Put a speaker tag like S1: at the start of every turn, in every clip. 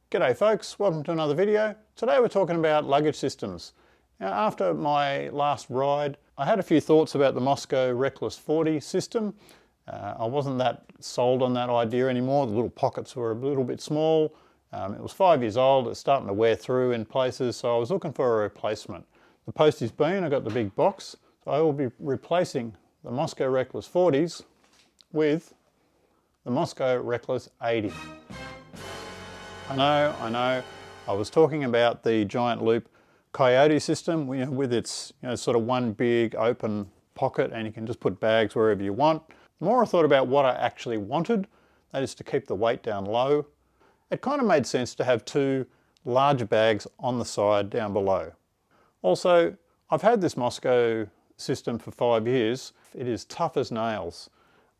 S1: G'day folks, welcome to another video. Today we're talking about luggage systems. Now, after my last ride, I had a few thoughts about the Mosco Reckless 40 system. I wasn't that sold on that idea anymore. The little pockets were a little bit small. It was 5 years old, it's starting to wear through in places, so I was looking for a replacement. The post is been, I got the big box, so I will be replacing the Mosco Reckless 40s with the Mosco Reckless 80. I know, I was talking about the Giant Loop Coyote system, with its sort of one big open pocket, and you can just put bags wherever you want. The more I thought about what I actually wanted, that is to keep the weight down low, it kind of made sense to have two larger bags on the side down below. Also, I've had this Mosco system for 5 years. It is tough as nails.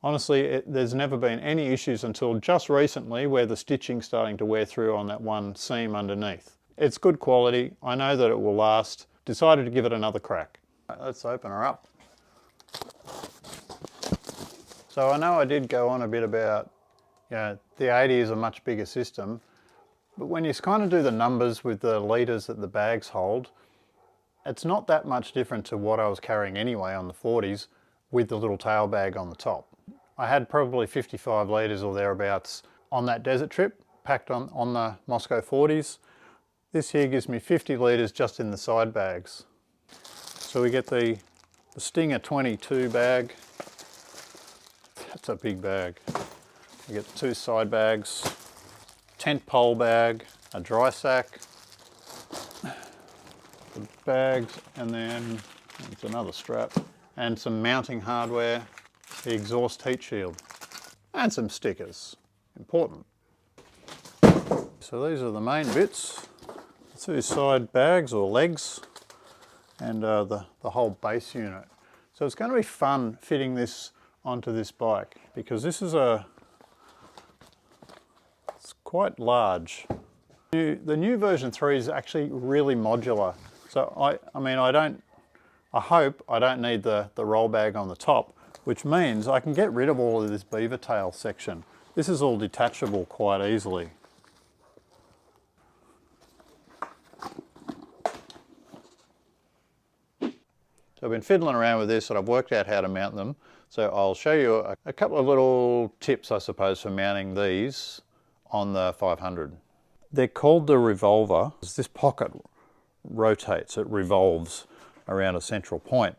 S1: Honestly, there's never been any issues until just recently where the stitching's starting to wear through on that one seam underneath. It's good quality. I know that it will last. Decided to give it another crack. Let's open her up. So I know I did go on a bit about, the 80 is a much bigger system, but when you kind of do the numbers with the litres that the bags hold, it's not that much different to what I was carrying anyway on the 40s with the little tail bag on the top. I had probably 55 litres or thereabouts on that desert trip, packed on the Mosco 40s. This here gives me 50 litres just in the side bags. So we get the Stinger 22 bag. That's a big bag. We get the two side bags, tent pole bag, a dry sack, the bags, and then it's another strap, and some mounting hardware, the exhaust heat shield, and some stickers. Important. So these are the main bits. Two side bags or legs, and the whole base unit. So it's going to be fun fitting this onto this bike because this is it's quite large. The new version 3 is actually really modular. So I hope I don't need the roll bag on the top, which means I can get rid of all of this beaver tail section. This is all detachable quite easily. So I've been fiddling around with this and I've worked out how to mount them. So I'll show you a couple of little tips, I suppose, for mounting these on the 500. They're called the revolver. This pocket rotates, it revolves around a central point.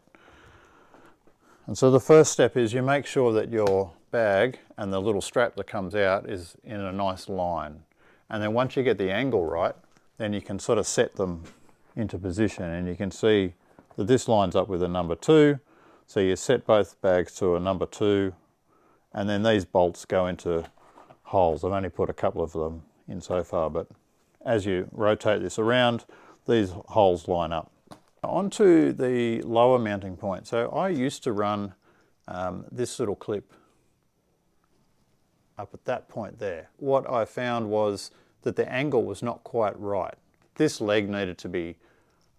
S1: And so the first step is you make sure that your bag and the little strap that comes out is in a nice line. And then once you get the angle right, then you can sort of set them into position, and you can see that this lines up with a number 2. So you set both bags to a number 2, and then these bolts go into holes. I've only put a couple of them in so far, but as you rotate this around, these holes line up. Onto the lower mounting point. So I used to run this little clip up at that point there. What I found was that the angle was not quite right. This leg needed to be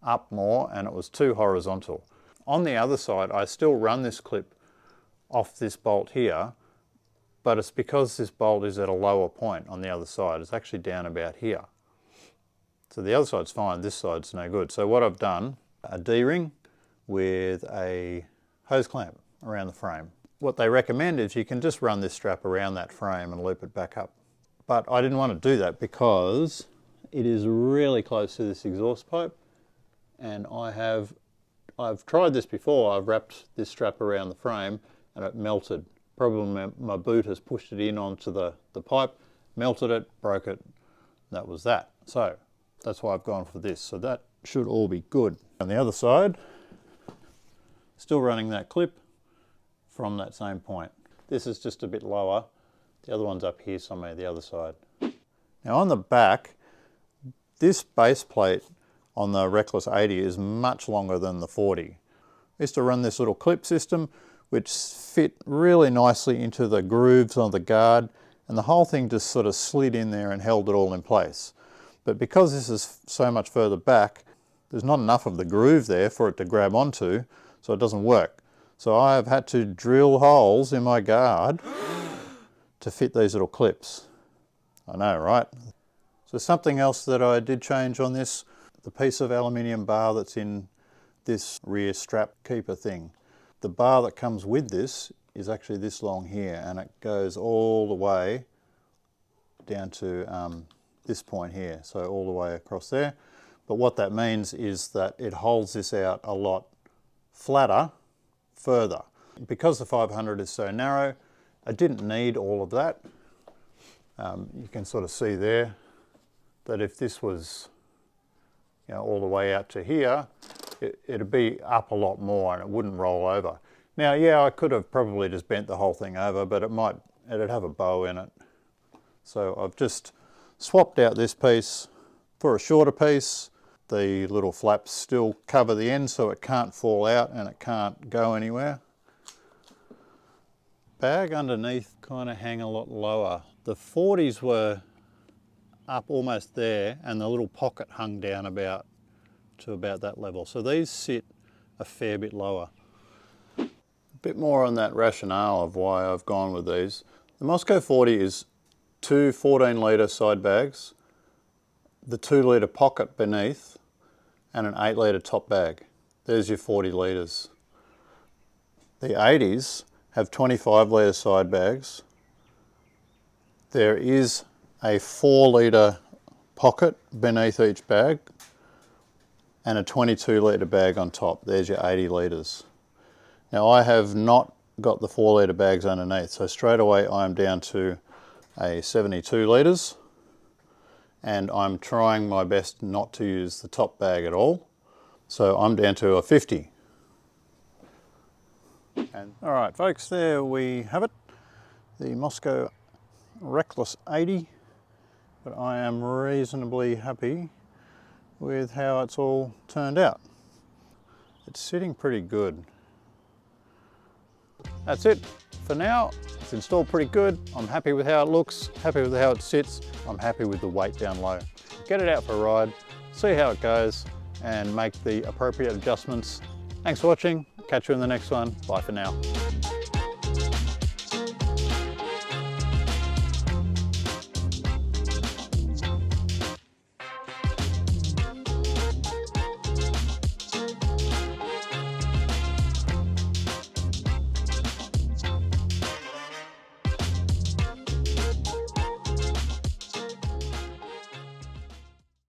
S1: up more and it was too horizontal. On the other side, I still run this clip off this bolt here, but it's because this bolt is at a lower point on the other side. It's actually down about here. So the other side's fine, this side's no good. So what I've done, a D-ring with a hose clamp around the frame. What they recommend is you can just run this strap around that frame and loop it back up. But I didn't want to do that because it is really close to this exhaust pipe, and I've tried this before. I've wrapped this strap around the frame and it melted. Probably my boot has pushed it in onto the pipe, melted it, broke it. That was that. So that's why I've gone for this. So that should all be good. On the other side, still running that clip from that same point. This is just a bit lower. The other one's up here somewhere, the other side. Now on the back, this base plate on the Reckless 80 is much longer than the 40. I used to run this little clip system which fit really nicely into the grooves on the guard, and the whole thing just sort of slid in there and held it all in place. But because this is so much further back, there's not enough of the groove there for it to grab onto, so it doesn't work. So I've had to drill holes in my guard to fit these little clips. I know, right? So something else that I did change on this, the piece of aluminium bar that's in this rear strap keeper thing. The bar that comes with this is actually this long here, and it goes all the way down to this point here, so all the way across there. But what that means is that it holds this out a lot flatter further. Because the 500 is so narrow, I didn't need all of that. You can sort of see there that if this was, you know, all the way out to here, it'd be up a lot more and it wouldn't roll over. Now, yeah, I could have probably just bent the whole thing over, but it'd have a bow in it. So I've just swapped out this piece for a shorter piece. The little flaps still cover the end so it can't fall out and it can't go anywhere. Bag underneath kind of hang a lot lower. The 40s were up almost there and the little pocket hung down to about that level. So these sit a fair bit lower. A bit more on that rationale of why I've gone with these. The Moscow 40 is two 14-litre side bags, the 2-litre pocket beneath, and an 8-litre top bag. There's your 40 litres. The 80s have 25-litre side bags. There is a 4-litre pocket beneath each bag and a 22-litre bag on top. There's your 80 litres. Now I have not got the 4-litre bags underneath, so straight away I'm down to a 72 litres, and I'm trying my best not to use the top bag at all. So I'm down to a 50. All right, folks, there we have it. The Moscow Reckless 80, but I am reasonably happy with how it's all turned out. It's sitting pretty good. That's it for now. It's installed pretty good. I'm happy with how it looks, happy with how it sits. I'm happy with the weight down low. Get it out for a ride, see how it goes, and make the appropriate adjustments. Thanks for watching. Catch you in the next one. Bye for now.